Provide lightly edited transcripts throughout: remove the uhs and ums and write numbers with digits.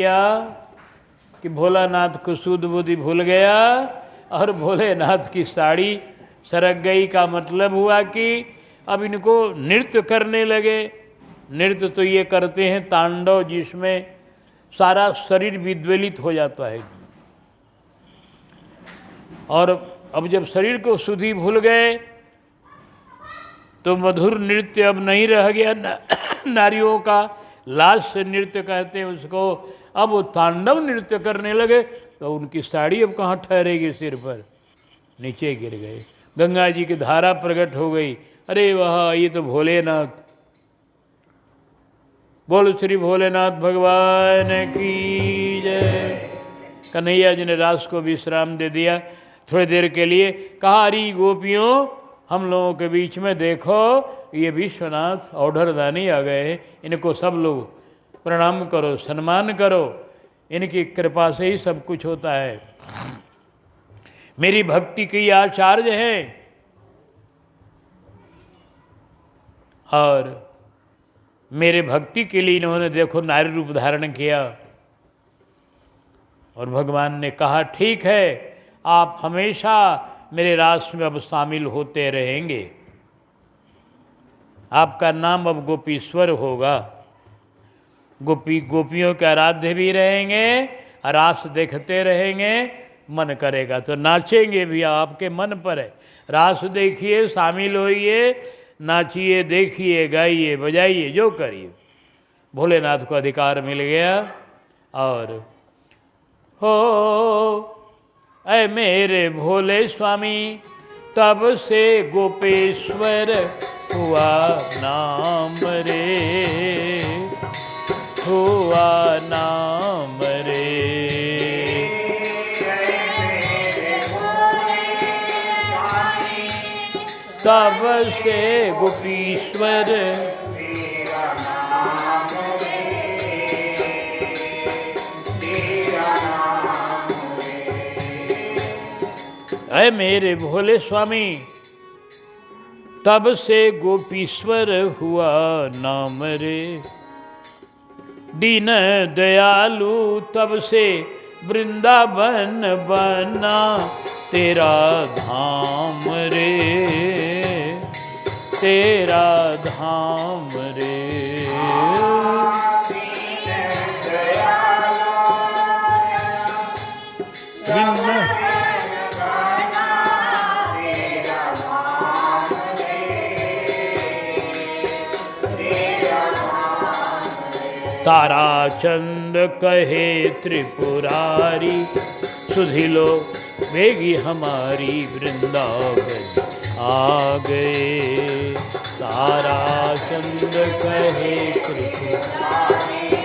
क्या कि भोलानाथ को शुद्ध बुद्धि भूल गया और भोलेनाथ की साड़ी सरक गई। का मतलब हुआ कि अब इनको नृत्य करने लगे। नृत्य तो ये करते हैं तांडव, जिसमें सारा शरीर विद्वेलित हो जाता है। और अब जब शरीर को शुद्धि भूल गए तो मधुर नृत्य अब नहीं रह गया नारियों का। लाज से नृत्य कहते हैं उसको। अब वो तांडव नृत्य करने लगे तो उनकी साड़ी अब कहाँ ठहरेगी, सिर पर नीचे गिर गए। गंगा जी की धारा प्रकट हो गई। अरे वाह, ये तो भोलेनाथ। बोल श्री भोलेनाथ भगवान की जय। कन्हैया जी ने रास को विश्राम दे दिया थोड़ी देर के लिए। कहा, अरे गोपियों, हम लोगों के बीच में देखो ये विश्वनाथ औढ़रदानी आ गए हैं, इनको सब लोग प्रणाम करो, सम्मान करो, इनकी कृपा से ही सब कुछ होता है। मेरी भक्ति के आचार्य हैं और मेरे भक्ति के लिए इन्होंने देखो नारी रूप धारण किया। और भगवान ने कहा, ठीक है, आप हमेशा मेरे रास में अब शामिल होते रहेंगे। आपका नाम अब गोपीश्वर होगा। गोपियों के आराध्य भी रहेंगे, रास देखते रहेंगे, मन करेगा तो नाचेंगे भी, आपके मन पर है। रास देखिए, शामिल होइए, नाचिए, देखिए, गाइए, बजाइए, जो करिए। भोलेनाथ को अधिकार मिल गया। और हो ऐ मेरे भोले स्वामी, तब से गोपेश्वर हुआ नाम रे, हुआ नाम रे। तब से गोपीश्वर ऐ मेरे भोले स्वामी, तब से गोपीश्वर हुआ नाम रे। दीन दयालु तब से वृंदावन बना तेरा धाम रे, तेरा धाम रे। ताराचंद कहे त्रिपुरारी, सुधिलो बेगी हमारी वृंदावन आ गए। ताराचंद कहे त्रिपुरारी,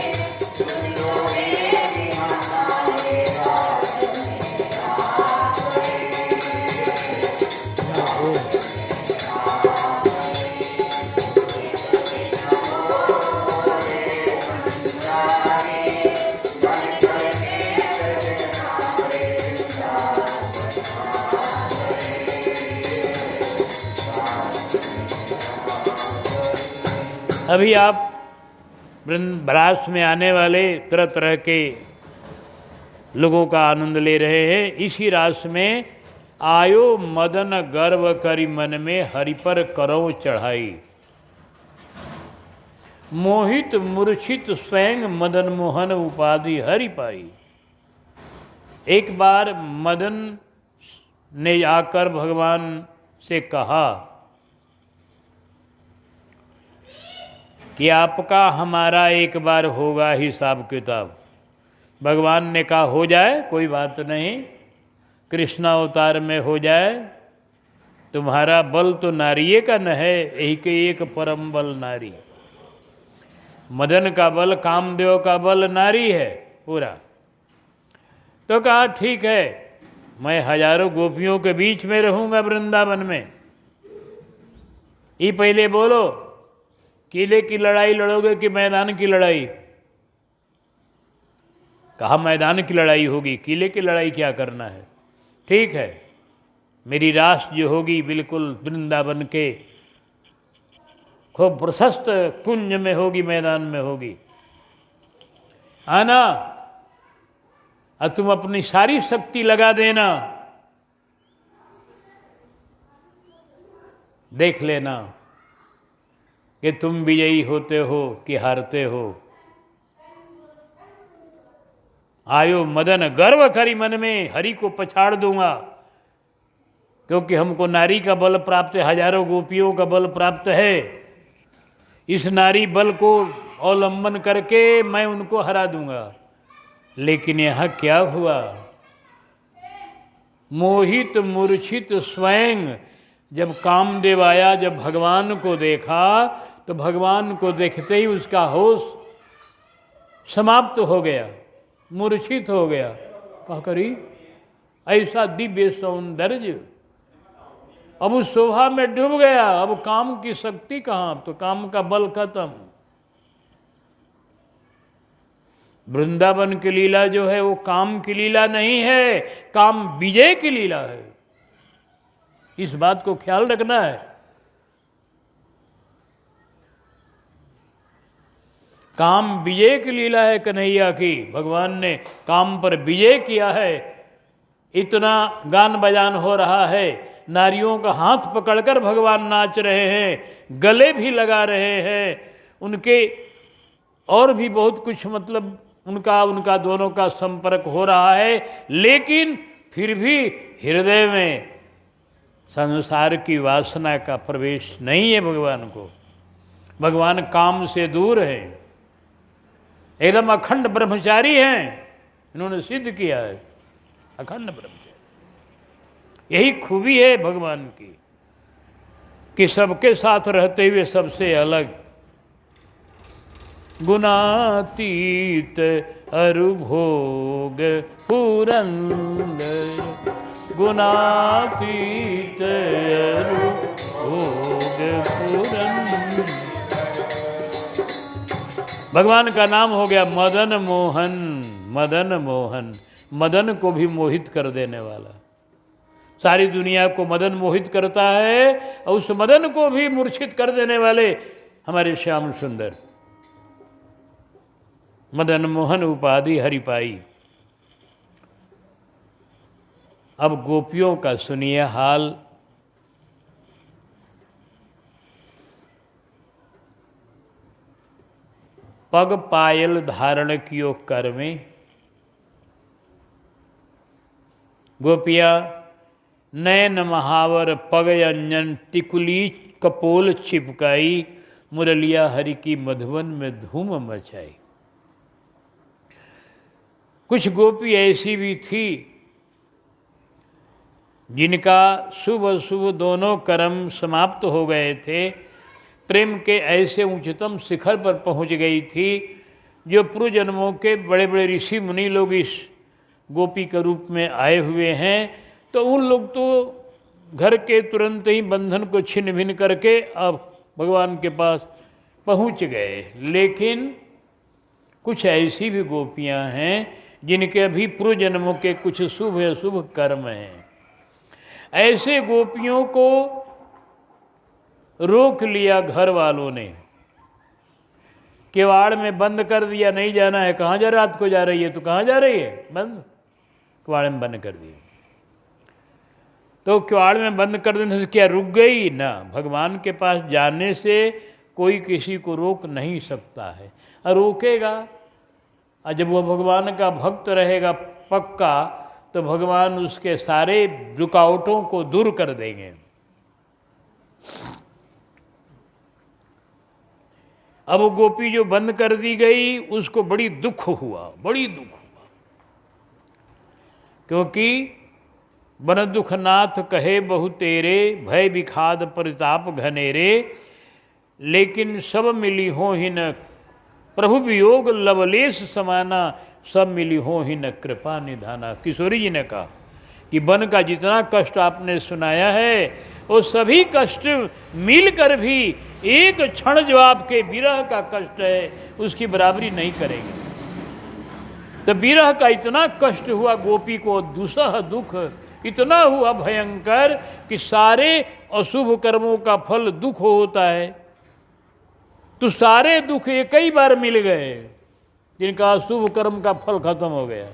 अभी आप ब्रास में आने वाले तरह तरह के लोगों का आनंद ले रहे हैं। इसी रास में आयो मदन गर्व करी मन में, हरि पर करो चढ़ाई। मोहित मूर्छित स्वयं मदन मोहन उपाधि हरि पाई। एक बार मदन ने आकर भगवान से कहा कि आपका हमारा एक बार होगा हिसाब किताब। भगवान ने कहा, हो जाए, कोई बात नहीं, कृष्णावतार में हो जाए। तुम्हारा बल तो नारिये का न है, यही के एक परम बल नारी। मदन का बल, कामदेव का बल नारी है पूरा। तो कहा, ठीक है, मैं हजारों गोपियों के बीच में रहूंगा वृंदावन में। ये पहले बोलो, किले की लड़ाई लड़ोगे कि मैदान की लड़ाई? कहा, मैदान की लड़ाई होगी, किले की लड़ाई क्या करना है। ठीक है, मेरी रास जो होगी बिल्कुल वृंदावन के खूब प्रशस्त कुंज में होगी, मैदान में होगी। आना, और तुम अपनी सारी शक्ति लगा देना, देख लेना कि तुम विजयी होते हो कि हारते हो। आयो मदन गर्व करी मन में, हरि को पछाड़ दूंगा, क्योंकि हमको नारी का बल प्राप्त है, हजारों गोपियों का बल प्राप्त है। इस नारी बल को अवलंबन करके मैं उनको हरा दूंगा। लेकिन यहां क्या हुआ, मोहित मूर्छित स्वयं जब कामदेव आया, जब भगवान को देखा, तो भगवान को देखते ही उसका होश समाप्त हो गया, मूर्छित हो गया। क्या करी, ऐसा दिव्य सौंदर्य, अब उस शोभा में डूब गया। अब काम की शक्ति कहां, अब तो काम का बल खत्म। वृंदावन की लीला जो है वो काम की लीला नहीं है, काम विजय की लीला है। इस बात को ख्याल रखना है। काम विजय की लीला है कन्हैया की, भगवान ने काम पर विजय किया है। इतना गान बजान हो रहा है, नारियों का हाथ पकड़कर भगवान नाच रहे हैं, गले भी लगा रहे हैं, उनके और भी बहुत कुछ, मतलब उनका दोनों का संपर्क हो रहा है। लेकिन फिर भी हृदय में संसार की वासना का प्रवेश नहीं है भगवान को। भगवान काम से दूर है, एकदम अखंड ब्रह्मचारी हैं, इन्होंने सिद्ध किया है अखंड ब्रह्मचारी। यही खूबी है भगवान की कि सबके साथ रहते हुए सबसे अलग, गुणातीत अरुभोग पुरंदर, गुणातीत अरुभोग पुरंदर। भगवान का नाम हो गया मदन मोहन। मदन मोहन, मदन को भी मोहित कर देने वाला, सारी दुनिया को मदन मोहित करता है, और उस मदन को भी मूर्छित कर देने वाले हमारे श्याम सुंदर। मदन मोहन उपाधि हरि पाई। अब गोपियों का सुनिए हाल। पग पायल धारण कियो कर में, गोपिया नयन महावर पग अंजन टिकुली कपोल छिपकाई, मुरलिया हरि की मधुवन में धूम मचाई। कुछ गोपी ऐसी भी थी जिनका शुभ अशुभ दोनों कर्म समाप्त हो गए थे, प्रेम के ऐसे उच्चतम शिखर पर पहुंच गई थी जो पूर्व जन्मों के बड़े बड़े ऋषि मुनि लोग इस गोपी के रूप में आए हुए हैं। तो उन लोग तो घर के तुरंत ही बंधन को छिन्न भिन्न करके अब भगवान के पास पहुंच गए। लेकिन कुछ ऐसी भी गोपियां हैं जिनके अभी पूर्व जन्मों के कुछ शुभ अशुभ कर्म हैं। ऐसे गोपियों को रोक लिया घर वालों ने, किवाड़ में बंद कर दिया, नहीं जाना है। कहाँ जा, रात को जा रही है तो कहाँ जा रही है, बंद, किवाड़ में बंद कर दिया। तो किवाड़ में बंद कर देने से क्या रुक गई ना, भगवान के पास जाने से कोई किसी को रोक नहीं सकता है। और रोकेगा, और जब वो भगवान का भक्त रहेगा पक्का, तो भगवान उसके सारे रुकावटों को दूर कर देंगे। अब वो गोपी जो बंद कर दी गई उसको बड़ी दुख हुआ, बड़ी दुख हुआ, क्योंकि बन दुख नाथ कहे बहु तेरे, भय विखाद परिताप घनेरे, लेकिन सब मिली हो ही न प्रभु वियोग लवलेश समाना, सब मिली हो ही न कृपा निधाना। किशोरी जी ने कहा कि वन का जितना कष्ट आपने सुनाया है वो सभी कष्ट मिलकर भी एक क्षण जो आपके विरह का कष्ट है उसकी बराबरी नहीं करेंगे। तो विरह का इतना कष्ट हुआ गोपी को, दुसह दुख इतना हुआ भयंकर कि सारे अशुभ कर्मों का फल दुख होता है, तो सारे दुख एक ही बार मिल गए जिनका अशुभ कर्म का फल खत्म हो गया।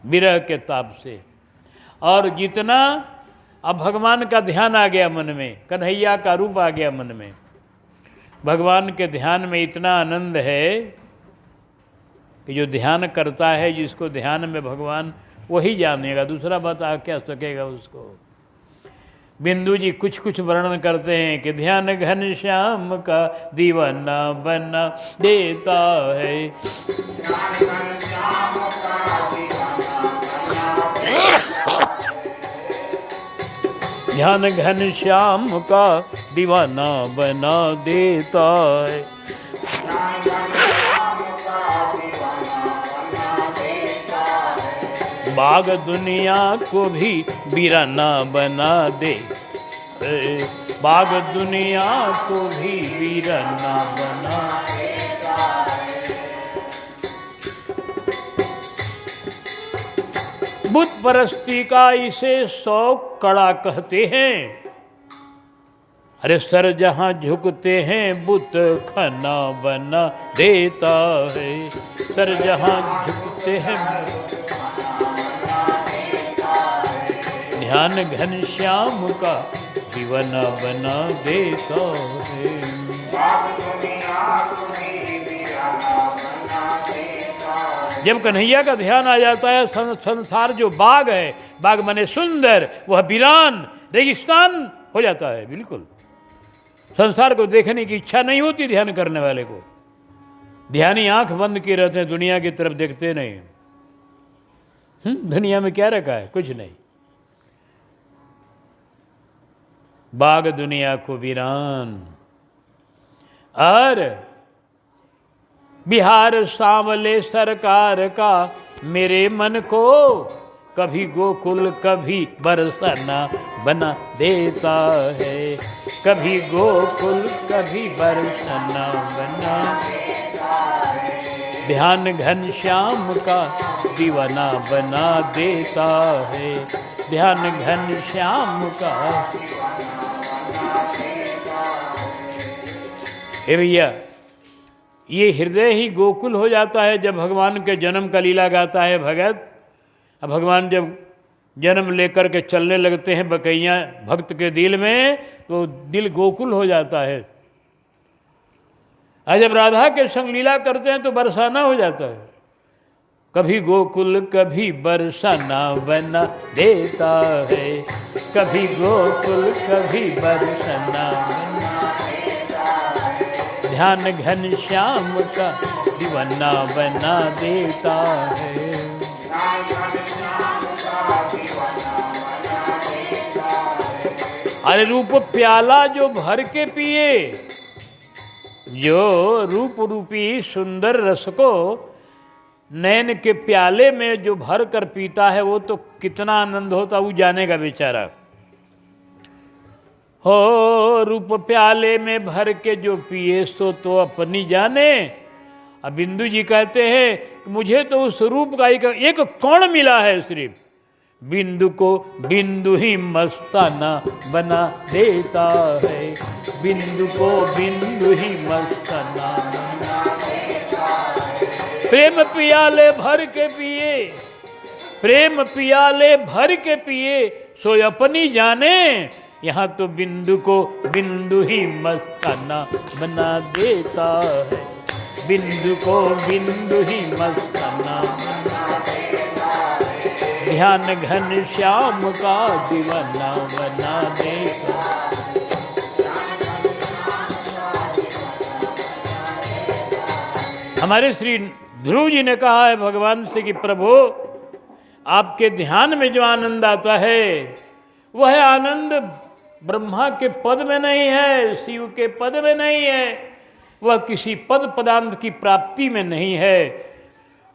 विरह के ताप से। और जितना अब भगवान का ध्यान आ गया मन में, कन्हैया का रूप आ गया मन में, भगवान के ध्यान में इतना आनंद है कि जो ध्यान करता है, जिसको ध्यान में भगवान, वही जानेगा, दूसरा बता क्या सकेगा उसको। बिंदु जी कुछ कुछ वर्णन करते हैं कि ध्यान घन श्याम का दीवाना बना देता है। ध्यान घन श्याम का दीवाना बना देता है। बाग दुनिया को भी वीराना बना दे, बाग दुनिया को भी वीराना बना देता है। बुत परस्ती का इसे 100 कड़ा कहते हैं। अरे सर जहां झुकते हैं बुत खाना बना देता है। सर जहां झुकते हैं ध्यान घन श्याम का दीवाना बना देता है। जब कन्हैया का ध्यान आ जाता है, संसार जो बाग है, बाग माने सुंदर, वह वीरान रेगिस्तान हो जाता है। बिल्कुल संसार को देखने की इच्छा नहीं होती ध्यान करने वाले को। ध्यानी आंख बंद किए रहते हैं, दुनिया की तरफ देखते नहीं। दुनिया में क्या रखा है? कुछ नहीं। बाग दुनिया को वीरान। और बिहार सांवले सरकार का मेरे मन को कभी गोकुल कभी बरसाना बना देता है। कभी गोकुल कभी बरसाना बना देता है। ध्यान घन श्याम का दीवाना बना देता है। ध्यान घन श्याम का। हे भैया, ये हृदय ही गोकुल हो जाता है जब भगवान के जन्म का लीला गाता है भगत। अब भगवान जब जन्म लेकर के चलने लगते हैं बकैया भक्त के दिल में, तो दिल गोकुल हो जाता है। और जब राधा के संग लीला करते हैं तो बरसाना हो जाता है। कभी गोकुल कभी बरसाना बना देता है। कभी गोकुल कभी बरसाना बना देता है। ध्यान घन श्याम का दीवाना बना देता है। अरे रूप प्याला जो भर के पिए, जो रूप रूपी सुंदर रस को नैन के प्याले में जो भर कर पीता है, वो तो कितना आनंद होता वो जानेगा बेचारा। हो रूप प्याले में भर के जो पिए सो तो अपनी जाने। अब बिंदु जी कहते हैं मुझे तो उस रूप का एक कौन मिला है सिर्फ। बिंदु को बिंदु ही मस्ताना बना देता है। बिंदु को बिंदु ही मस्ताना बना देता है। प्रेम पियाले भर के पिए, प्रेम पियाले भर के पिए सो अपनी जाने। यहाँ तो बिंदु को बिंदु ही मस्ताना बना देता है। बिंदु को बिंदु ही मस्ताना बना देता है। ध्यान घन श्याम का दीवाना बना देता। हमारे श्री ध्रुव जी ने कहा है भगवान से कि प्रभु आपके ध्यान में जो आनंद आता है वह आनंद ब्रह्मा के पद में नहीं है, शिव के पद में नहीं है, वह किसी पद पदांत की प्राप्ति में नहीं है।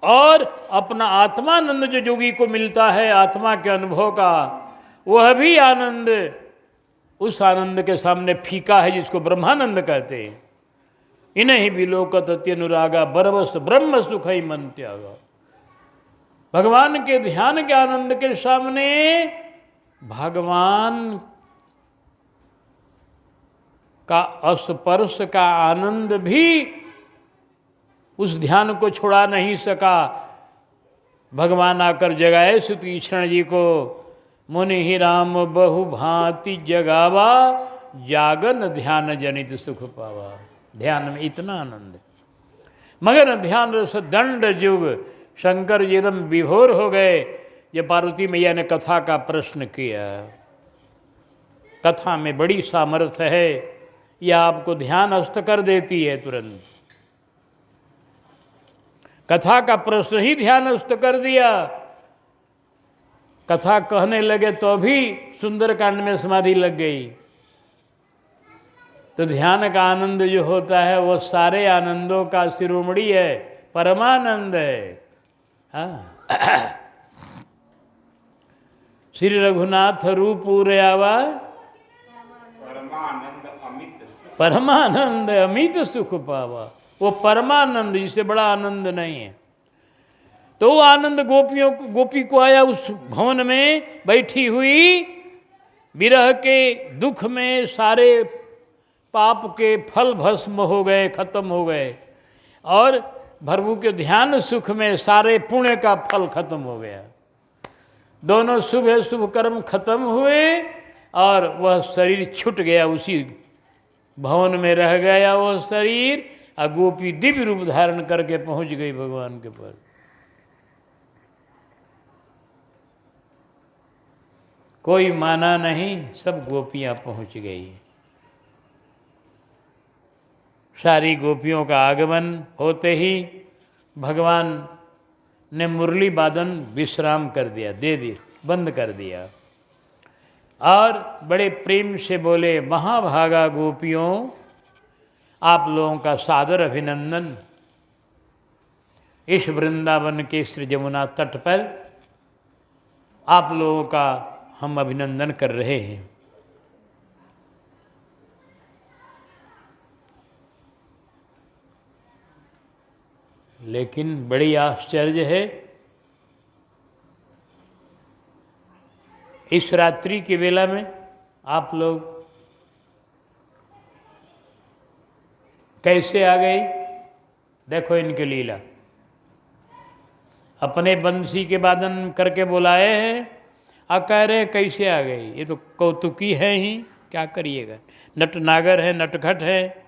और अपना आत्मानंद जो जोगी को मिलता है आत्मा के अनुभव का, वह भी आनंद उस आनंद के सामने फीका है जिसको ब्रह्मानंद कहते हैं। इन्हीं विलोकत अत्यनुरागा बरवस ब्रह्म सुख ही मन त्यागा। भगवान के ध्यान के आनंद के सामने भगवान का स्पर्श का आनंद भी उस ध्यान को छुड़ा नहीं सका। भगवान आकर जगाए सुतीक्षण जी को। मुनि ही राम बहु भांति जगावा, जागन ध्यान जनित सुख पावा। ध्यान में इतना आनंद, मगर ध्यान रस दंड युग शंकर जी एकदम विभोर हो गए। जब पार्वती मैया ने कथा का प्रश्न किया, कथा में बड़ी सामर्थ्य है, यह आपको ध्यानस्थ कर देती है तुरंत। कथा का प्रश्न ही ध्यानस्थ कर दिया। कथा कहने लगे तो भी सुंदरकांड में समाधि लग गई। तो ध्यान का आनंद जो होता है वो सारे आनंदों का शिरोमणि है, परमानंद है। हाँ। श्री रघुनाथ रूप आवा, परमानंद अमित सुख पावा। वो परमानंद, जिससे बड़ा आनंद नहीं है। तो वो आनंद गोपी को आया उस भवन में बैठी हुई, विरह के दुख में सारे पाप के फल भस्म हो गए, खत्म हो गए, और प्रभु के ध्यान सुख में सारे पुण्य का फल खत्म हो गया। दोनों शुभ कर्म खत्म हुए और वह शरीर छूट गया, उसी भवन में रह गया वो शरीर। और गोपी दिव्य रूप धारण करके पहुंच गई भगवान के पास। कोई माना नहीं, सब गोपियां पहुंच गई। सारी गोपियों का आगमन होते ही भगवान ने मुरली वादन विश्राम कर दिया, दे दी, बंद कर दिया, और बड़े प्रेम से बोले, महाभागा गोपियों, आप लोगों का सादर अभिनंदन। इस वृंदावन के श्री जमुना तट पर आप लोगों का हम अभिनंदन कर रहे हैं। लेकिन बड़ी आश्चर्य है, इस रात्रि की वेला में आप लोग कैसे आ गई? देखो इनकी लीला। अपने बंसी के वादन करके बुलाए हैं, आ कह रहे कैसे आ गई? ये तो कौतुकी है ही, क्या करिएगा। नटनागर है, नटखट है।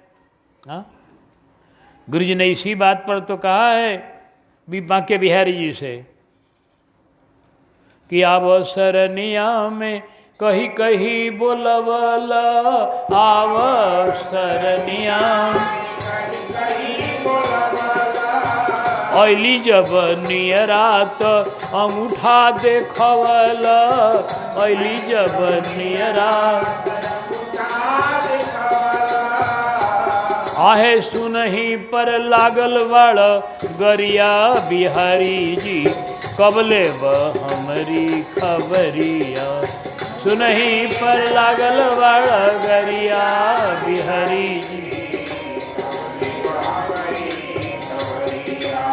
हाँ, गुरु जी ने इसी बात पर तो कहा है भी बांके बिहारी जी से कि अवसरनिया में कही कही बोलवला, अवसरनिया ऐली जब नियरात अंगूठा देखवला, ऐली जब नियरात आहे सुनही पर लागल बड़ गरिया बिहारी जी, कबले ब हमरी खबरिया। सुनही पर लागल बड़ गरिया बिहारी जी,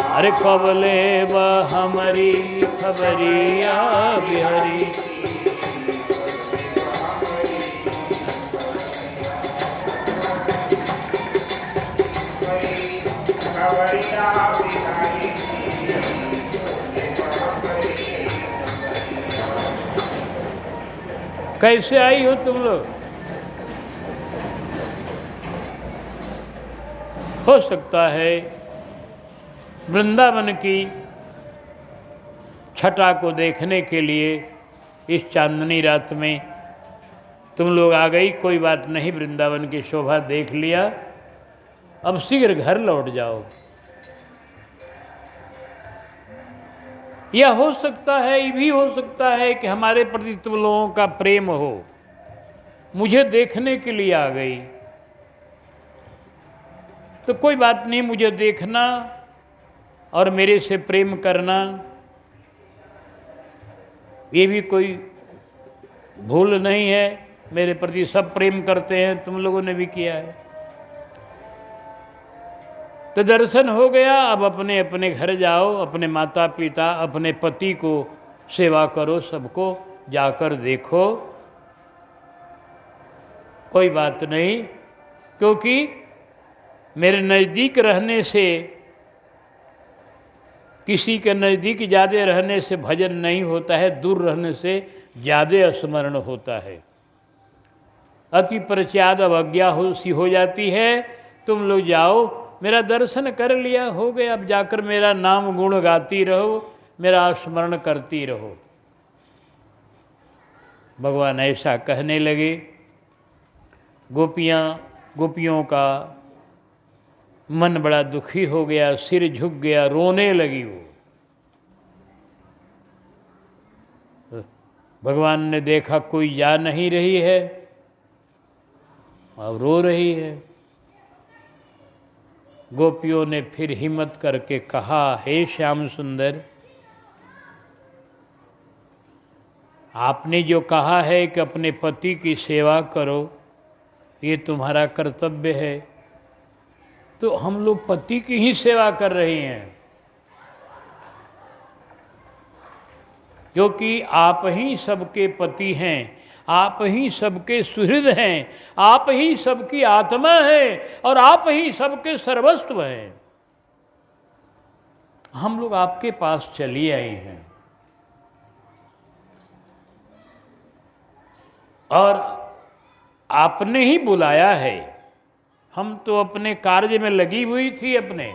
अरे कबले ब हमरी खबरिया बिहारी। कैसे आई हो तुम लोग? हो सकता है वृंदावन की छटा को देखने के लिए इस चांदनी रात में तुम लोग आ गई। कोई बात नहीं, वृंदावन की शोभा देख लिया, अब शीघ्र घर लौट जाओ। यह हो सकता है, ये भी हो सकता है कि हमारे प्रति तुम लोगों का प्रेम हो, मुझे देखने के लिए आ गई। तो कोई बात नहीं, मुझे देखना और मेरे से प्रेम करना ये भी कोई भूल नहीं है। मेरे प्रति सब प्रेम करते हैं, तुम लोगों ने भी किया है। तो दर्शन हो गया, अब अपने अपने घर जाओ, अपने माता पिता, अपने पति को सेवा करो, सबको जाकर देखो, कोई बात नहीं। क्योंकि मेरे नज़दीक रहने से किसी के नज़दीक ज़्यादा रहने से भजन नहीं होता है, दूर रहने से ज़्यादा स्मरण होता है। अति प्रचाद अवज्ञा सी हो जाती है। तुम लोग जाओ, मेरा दर्शन कर लिया, हो गया, अब जाकर मेरा नाम गुण गाती रहो, मेरा स्मरण करती रहो। भगवान ऐसा कहने लगे। गोपियों का मन बड़ा दुखी हो गया, सिर झुक गया, रोने लगी वो। भगवान ने देखा कोई जा नहीं रही है, अब रो रही है। गोपियों ने फिर हिम्मत करके कहा, हे श्याम सुंदर, आपने जो कहा है कि अपने पति की सेवा करो, ये तुम्हारा कर्तव्य है, तो हम लोग पति की ही सेवा कर रहे हैं, क्योंकि आप ही सबके पति हैं, आप ही सबके सुहृद हैं, आप ही सबकी आत्मा है और आप ही सबके सर्वस्व हैं। हम लोग आपके पास चली आई हैं और आपने ही बुलाया है। हम तो अपने कार्य में लगी हुई थी अपने।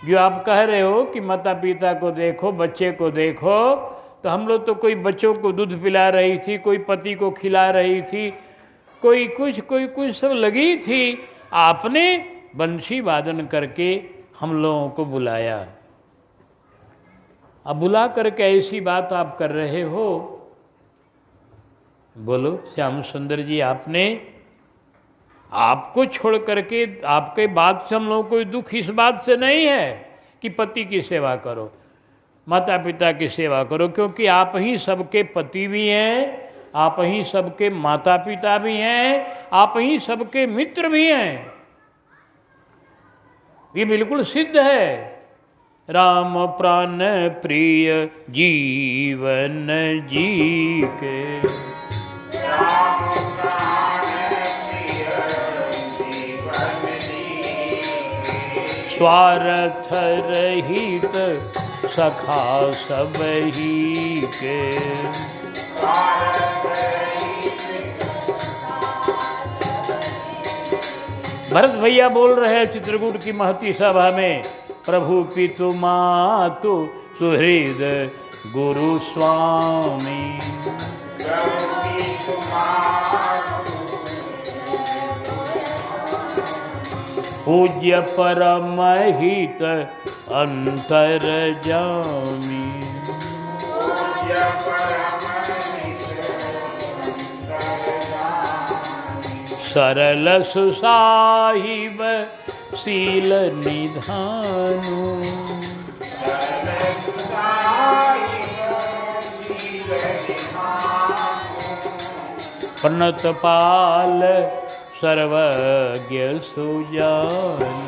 जो आप कह रहे हो कि माता पिता को देखो, बच्चे को देखो, तो हम लोग तो कोई बच्चों को दूध पिला रही थी, कोई पति को खिला रही थी, कोई कुछ सब लगी थी। आपने बंशी वादन करके हम लोगों को बुलाया। अब बुला करके ऐसी बात आप कर रहे हो। बोलो श्याम सुंदर जी, आपको छोड़ करके, आपके बात से हम लोगों को कोई दुख इस बात से नहीं है कि पति की सेवा करो, माता पिता की सेवा करो, क्योंकि आप ही सबके पति भी हैं, आप ही सबके माता पिता भी हैं, आप ही सबके मित्र भी हैं। ये बिल्कुल सिद्ध है। राम प्राण प्रिय जीवन जी के, स्वार्थ रहित सखा सब ही के। भरत भैया बोल रहे हैं चित्रकूट की महती सभा में, प्रभु पितु मातु सुहृद गुरु स्वामी, पूज्य परम हित अंतर जामी, सरल सुसाहिब शील निधानु, प्रणत पाल सर्वज्ञ सुजानु।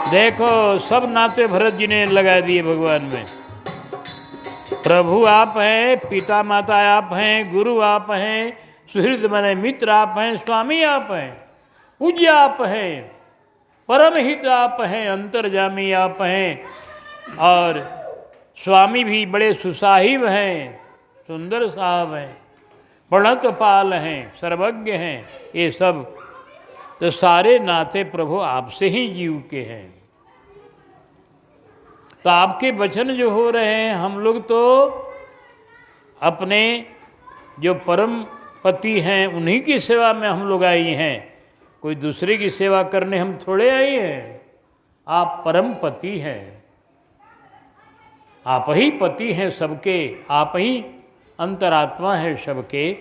देखो सब नाते भरत जी ने लगा दिए भगवान में। प्रभु आप हैं, पिता माता आप हैं, गुरु आप हैं, सुहृद माने मित्र आप हैं, स्वामी आप हैं, पूज्य आप हैं, परम हित आप हैं, अंतर्जामी आप हैं, और स्वामी भी बड़े सुसाहिब हैं, सुंदर साहब हैं, प्रणत पाल हैं, सर्वज्ञ हैं। ये सब तो सारे नाते प्रभु आपसे ही जीव के हैं। तो आपके वचन जो हो रहे हैं, हम लोग तो अपने जो परम पति हैं उन्हीं की सेवा में हम लोग आई हैं, कोई दूसरे की सेवा करने हम थोड़े आई हैं। आप परम पति हैं, आप ही पति हैं सबके, आप ही अंतरात्मा है सबके।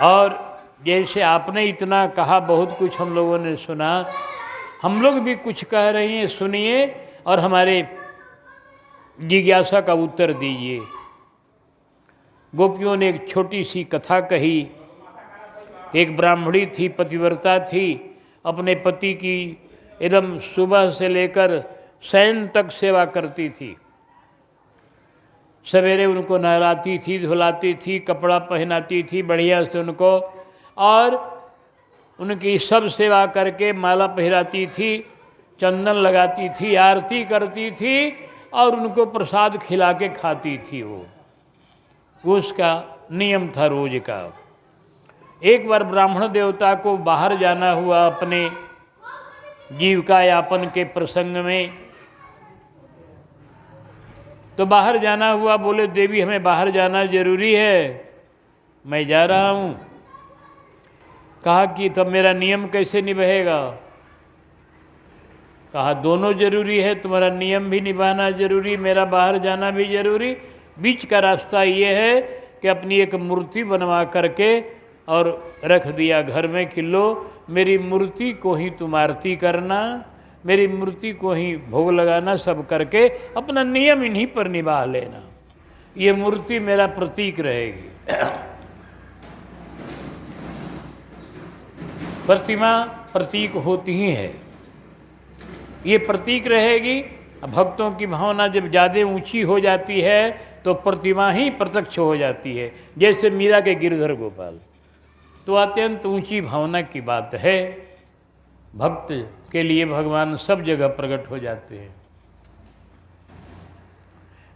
और जैसे आपने इतना कहा, बहुत कुछ हम लोगों ने सुना, हम लोग भी कुछ कह रहे हैं, सुनिए और हमारे जिज्ञासा का उत्तर दीजिए। गोपियों ने एक छोटी सी कथा कही। एक ब्राह्मणी थी, पतिव्रता थी, अपने पति की एकदम सुबह से लेकर शयन तक सेवा करती थी। सवेरे उनको नहलाती थी, धुलाती थी, कपड़ा पहनाती थी बढ़िया से उनको, और उनकी सब सेवा करके माला पहराती थी, चंदन लगाती थी, आरती करती थी और उनको प्रसाद खिला के खाती थी। वो उसका नियम था रोज का। एक बार ब्राह्मण देवता को बाहर जाना हुआ अपने जीविका यापन के प्रसंग में, तो बाहर जाना हुआ, बोले देवी हमें बाहर जाना जरूरी है, मैं जा रहा हूँ। कहा कि तब मेरा नियम कैसे निभाएगा? कहा दोनों जरूरी है, तुम्हारा नियम भी निभाना जरूरी, मेरा बाहर जाना भी जरूरी। बीच का रास्ता ये है कि अपनी एक मूर्ति बनवा करके और रख दिया घर में कि लो मेरी मूर्ति को ही तुम आरती करना, मेरी मूर्ति को ही भोग लगाना, सब करके अपना नियम इन्हीं पर निभा लेना, ये मूर्ति मेरा प्रतीक रहेगी। प्रतिमा प्रतीक होती ही है, ये प्रतीक रहेगी। भक्तों की भावना जब ज़्यादा ऊंची हो जाती है तो प्रतिमा ही प्रत्यक्ष हो जाती है। जैसे मीरा के गिरधर गोपाल, तो अत्यंत ऊंची भावना की बात है। भक्त के लिए भगवान सब जगह प्रकट हो जाते हैं।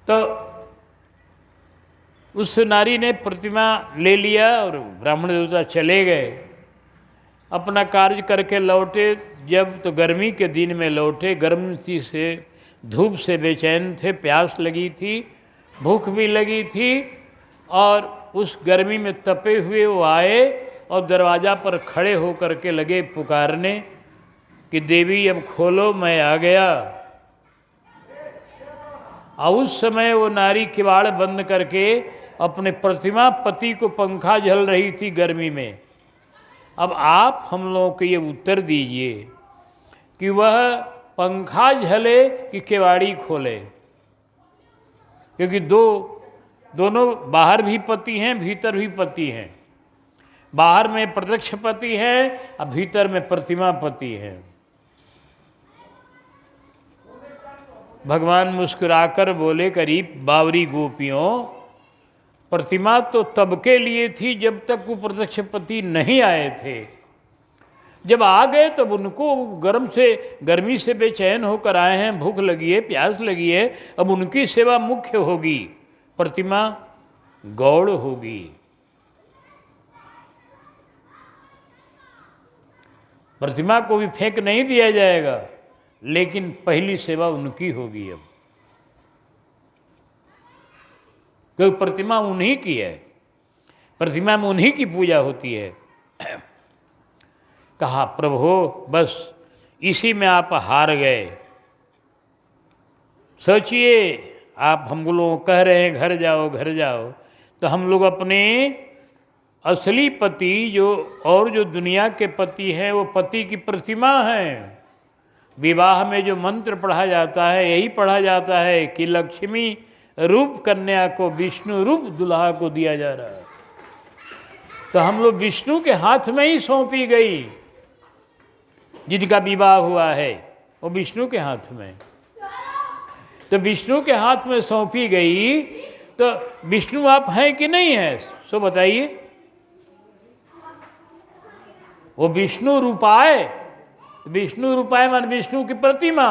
तो उस नारी ने प्रतिमा ले लिया और ब्राह्मण देवता चले गए, अपना कार्य करके लौटे। जब तो गर्मी के दिन में लौटे, गर्मी से धूप से बेचैन थे, प्यास लगी थी, भूख भी लगी थी, और उस गर्मी में तपे हुए वो आए और दरवाज़ा पर खड़े होकर के लगे पुकारने कि देवी अब खोलो, मैं आ गया। और उस समय वो नारी किवाड़ बंद करके अपने प्रतिमा पति को, पंखा झल रही थी गर्मी में, अब आप हम लोगों को ये उत्तर दीजिए कि वह पंखा झले कि केवाड़ी खोले, क्योंकि दोनों बाहर भी पति हैं, भीतर भी पति हैं। बाहर में प्रत्यक्ष पति है और भीतर में प्रतिमा पति है। भगवान मुस्कुराकर बोले, करीब बावरी गोपियों, प्रतिमा तो तब के लिए थी जब तक वो प्रत्यक्ष पति नहीं आए थे। जब आ गए तब उनको गर्मी से बेचैन होकर आए हैं, भूख लगी है, प्यास लगी है, अब उनकी सेवा मुख्य होगी, प्रतिमा गौड़ होगी। प्रतिमा को भी फेंक नहीं दिया जाएगा, लेकिन पहली सेवा उनकी होगी। अब क्योंकि प्रतिमा उन्हीं की है, प्रतिमा में उन्हीं की पूजा होती है। कहा प्रभु बस इसी में आप हार गए। सोचिए, आप हम लोग कह रहे हैं घर जाओ घर जाओ, तो हम लोग अपने असली पति जो दुनिया के पति हैं, वो पति की प्रतिमा हैं। विवाह में जो मंत्र पढ़ा जाता है, यही पढ़ा जाता है कि लक्ष्मी रूप कन्या को विष्णु रूप दुल्हा को दिया जा रहा है। तो हम लोग विष्णु के हाथ में ही सौंपी गई, जिनका विवाह हुआ है वो विष्णु के हाथ में। तो विष्णु के हाथ में सौंपी गई, तो विष्णु आप हैं कि नहीं है, सो बताइए। वो विष्णु रूपाय, विष्णु रूपाय मान विष्णु की प्रतिमा।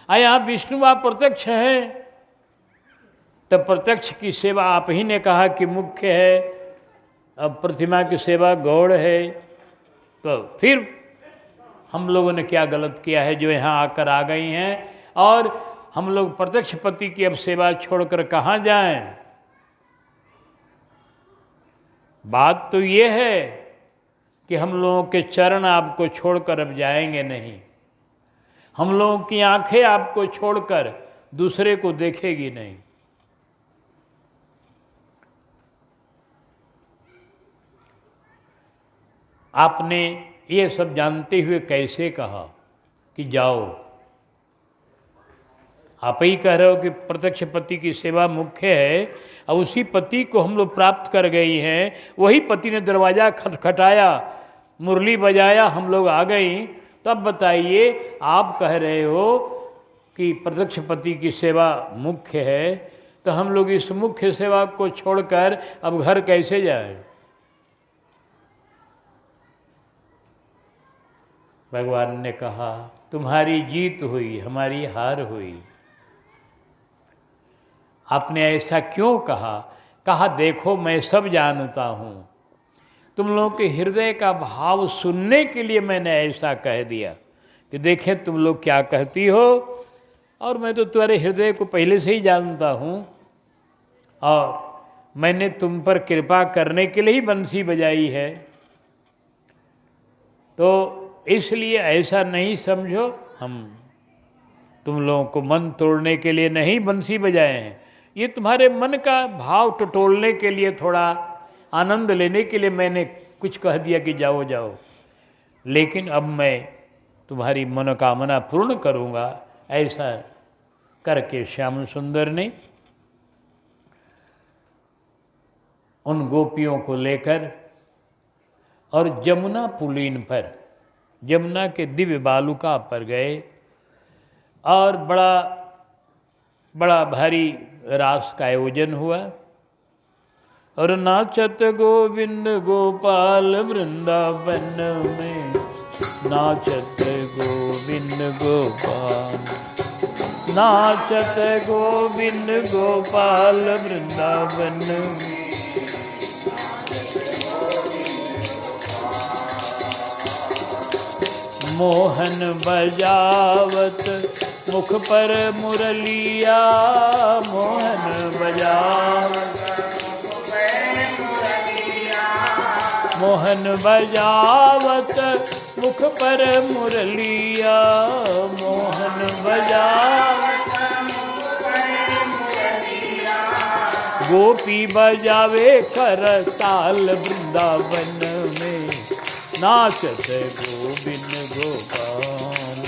यहाँ विष्णु आप प्रत्यक्ष हैं, तब प्रत्यक्ष की सेवा आप ही ने कहा कि मुख्य है, अब प्रतिमा की सेवा गौड़ है। तो फिर हम लोगों ने क्या गलत किया है जो यहाँ आकर आ गई हैं, और हम लोग प्रत्यक्ष पति की अब सेवा छोड़कर कहाँ जाएं। बात तो ये है कि हम लोगों के चरण आपको छोड़कर अब जाएंगे नहीं, हम लोगों की आंखें आपको छोड़कर दूसरे को देखेगी नहीं। आपने ये सब जानते हुए कैसे कहा कि जाओ? आप ही कह रहे हो कि प्रत्यक्ष पति की सेवा मुख्य है, और उसी पति को हम लोग प्राप्त कर गई हैं। वही पति ने दरवाज़ा खटखटाया, मुरली बजाया, हम लोग आ गई। तब बताइए, आप कह रहे हो कि प्रत्यक्ष पति की सेवा मुख्य है, तो हम लोग इस मुख्य सेवा को छोड़कर अब घर कैसे जाएं? भगवान ने कहा तुम्हारी जीत हुई, हमारी हार हुई। आपने ऐसा क्यों कहा? कहा देखो मैं सब जानता हूँ, तुम लोगों के हृदय का भाव सुनने के लिए मैंने ऐसा कह दिया कि देखें तुम लोग क्या कहती हो, और मैं तो तुम्हारे हृदय को पहले से ही जानता हूँ, और मैंने तुम पर कृपा करने के लिए ही बंसी बजाई है। तो इसलिए ऐसा नहीं समझो हम तुम लोगों को मन तोड़ने के लिए नहीं बंसी बजाए हैं, ये तुम्हारे मन का भाव टटोलने के लिए, थोड़ा आनंद लेने के लिए मैंने कुछ कह दिया कि जाओ जाओ, लेकिन अब मैं तुम्हारी मनोकामना पूर्ण करूँगा। ऐसा करके श्याम सुंदर ने उन गोपियों को लेकर और जमुना पुलीन पर, जमुना के दिव्य बालुका पर गए, और बड़ा भारी रास का आयोजन हुआ। और नाचत गोविंद गोपाल वृंदावन में, नाचत गोविंद गोपाल, नाचत गोविंद गोपाल वृंदावन में। मोहन बजावत मुख पर मुरलिया, मोहन बजावत, मोहन बजावत मुख पर मुरलिया, मोहन बजावत, गोपी बजावे कर ताल वृंदावन में, नाचत गोविंद गोपाल।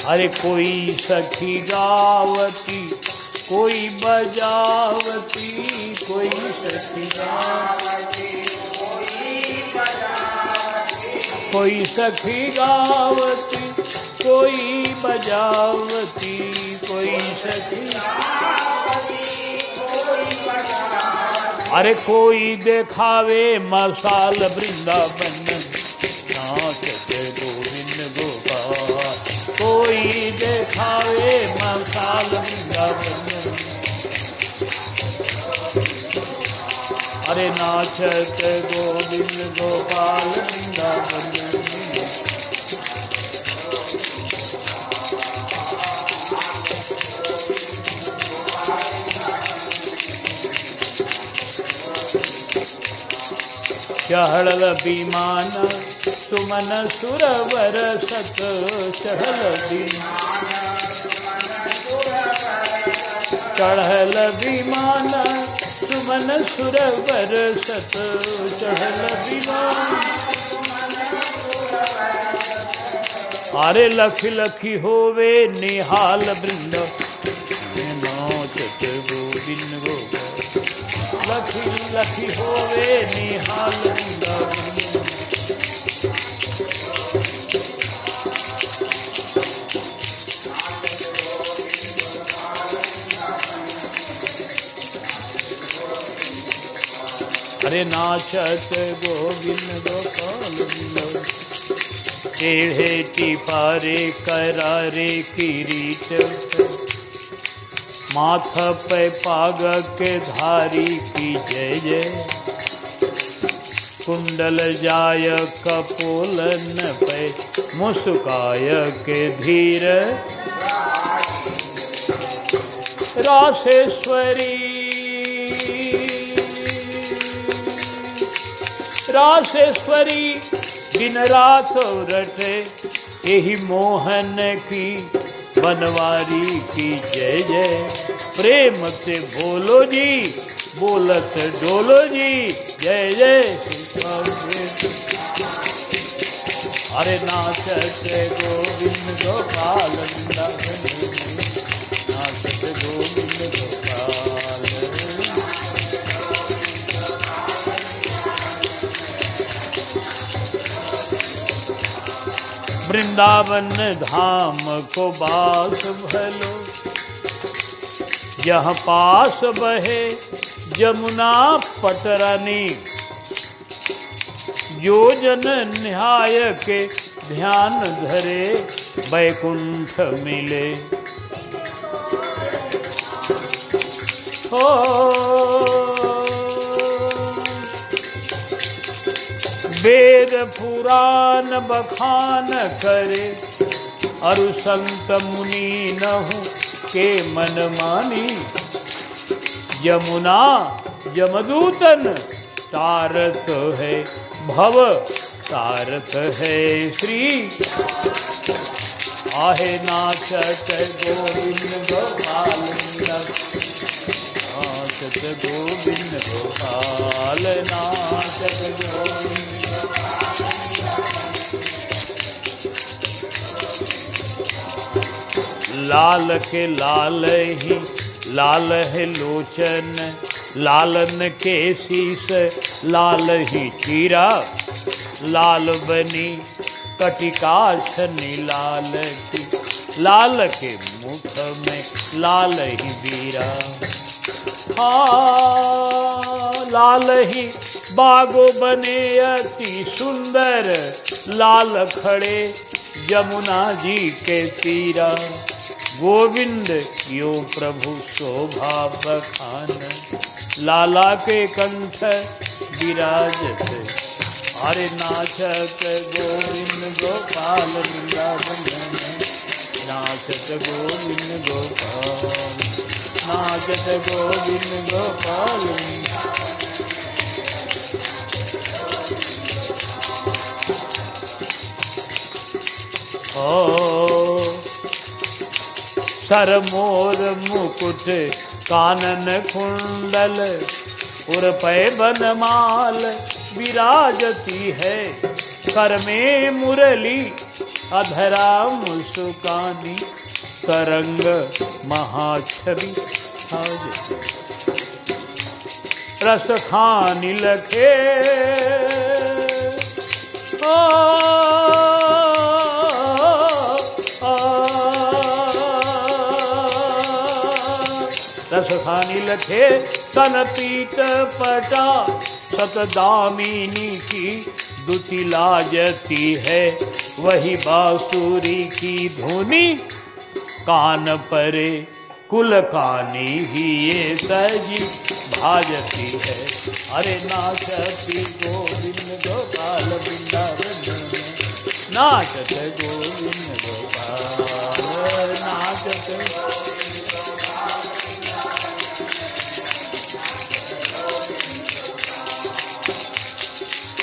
अरे कोई सखी गावती, कोई बजावती, कोई सखी गावती, कोई सखी गावती, कोई बजावती, कोई सखी गावती, कोई बजावती। अरे कोई देखावे मसाल वृंदावन, नाचते गोविंद गोपाल, कोई देखावे मसाल वृंदावन। अरे नाचत गोविंद गोपाल वृंदावन। चढ़ल विमान सुमन सुरवर सत, चढ़ल चढ़ल विमान सुमन सुरवर सत, चढ़ल विमान। अरे लखी लखी होवे निहाल वृंद, नाचत गोविंद गोपाल, लखी लखी होवे निहाल वृंदावन। अरे नाचत गोविंद गोपाल, टेढ़े टिपारे करारे किरीट, माथा पे पाग के धारी की जय जय, कुंडल जाय कपोलन पे मुस्काय के धीर, रासेश्वरी रासेश्वरी दिन रात रटे, यही मोहन की बनवारी की जय जय। प्रेम से बोलो जी, बोलत डोलो जी, जय जय। अरे नाचत गोविंद गोपाल वृंदावन, नाचत गोविंद गोपाल। वृंदावन धाम को बास भलो, जहाँ पास बहे जमुना पटरानी, जो जन न्याय के ध्यान धरे वैकुंठ मिले। हो वेद पुराण बखान करे, अरु संत मुनि नहु के मन मानी, यमुना यमदूतन तारत है, भव तारत है श्री। आहे नाचत गोविंद गोपाल, नाचत गोविंद गोपाल, नाचत गोविंद। लाल के लाल ही लाल है लोचन, लालन के शीस लाल ही चीरा, लाल बनी कटिकाछनी लाल की, लाल के मुख में लाल ही बीरा। हाँ लाल ही बागो बने अति सुंदर, लाल खड़े यमुना जी के तीरा। गोविंद यो प्रभु शोभा बखान, लाला के कंठ विराजत, अरे नाचत गोविंद गोपाल वृंदावन में, नाचत गोविंद गोपाल, नाचत गोविंद गोपाल। ओ सर मोर मुकुट कानन कुंडल, उर पै बनमाल विराजती है, कर में मुरली अधरा मुस्कानी, तरंग महाछवि रस खानी लखे। रस खानी लखे तन पीत पटा, सतदामिनी की दुति लाजती है, वही बांसुरी की धुनी कान परे, कुल कानी ही ये सजी भाजती है। अरे नाचती गोविंद गोपाल वृंदावन में, नाचत गोविंद गोपाल, नाचत।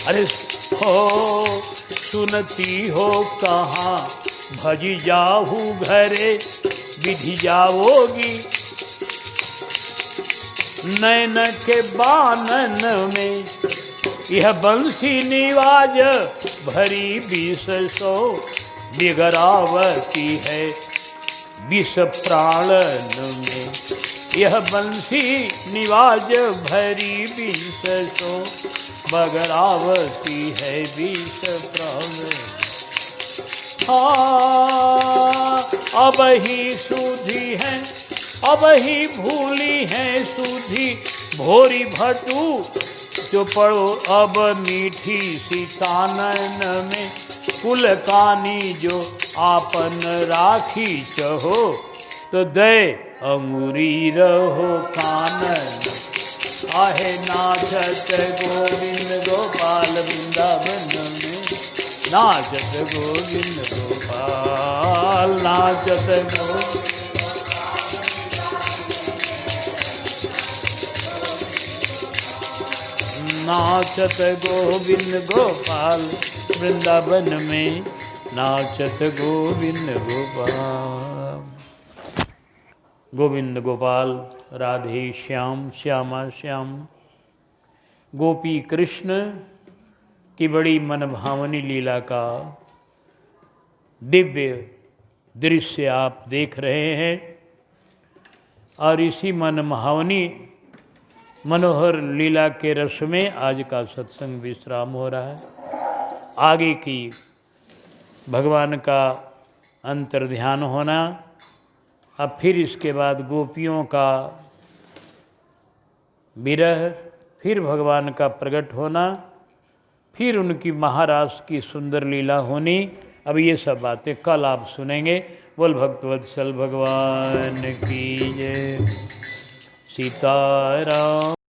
अरे हो सुनती हो कहाँ, भजी जाहू घरे विधि जाओगी, नैन के बानन में यह बंसी निवाज भरी 200 बिगरावती है, विष प्राणन में यह बंसी निवाज भरी 200 बगरावती है, विष प्राण। हाँ अब ही सुधी है, अब ही भूली है सुधी भोरी भटू, जो पढ़ो अब मीठी सी कानन में, कुल कानी जो आपन राखी चहो, तो दे अंगूरी रहो कानन। आहे नाचत गोविंद गोपाल वृंदावन में, नाचत गोविंद गोपाल, नाचत गोविंद। नाचत गोविंद गोपाल वृंदावन में, नाचत गोविंद गोपाल। गोविंद गोपाल राधे श्याम श्यामा श्याम। गोपी कृष्ण की बड़ी मनभावनी लीला का दिव्य दृश्य आप देख रहे हैं, और इसी मनभावनी मनोहर लीला के रस में आज का सत्संग विश्राम हो रहा है। आगे की भगवान का अंतर्ध्यान होना। अब फिर इसके बाद गोपियों का विरह, फिर भगवान का प्रकट होना, फिर उनकी महारास की सुंदर लीला होनी। अब ये सब बातें कल आप सुनेंगे। बोल भक्तवत्सल भगवान की जय। सीताराम।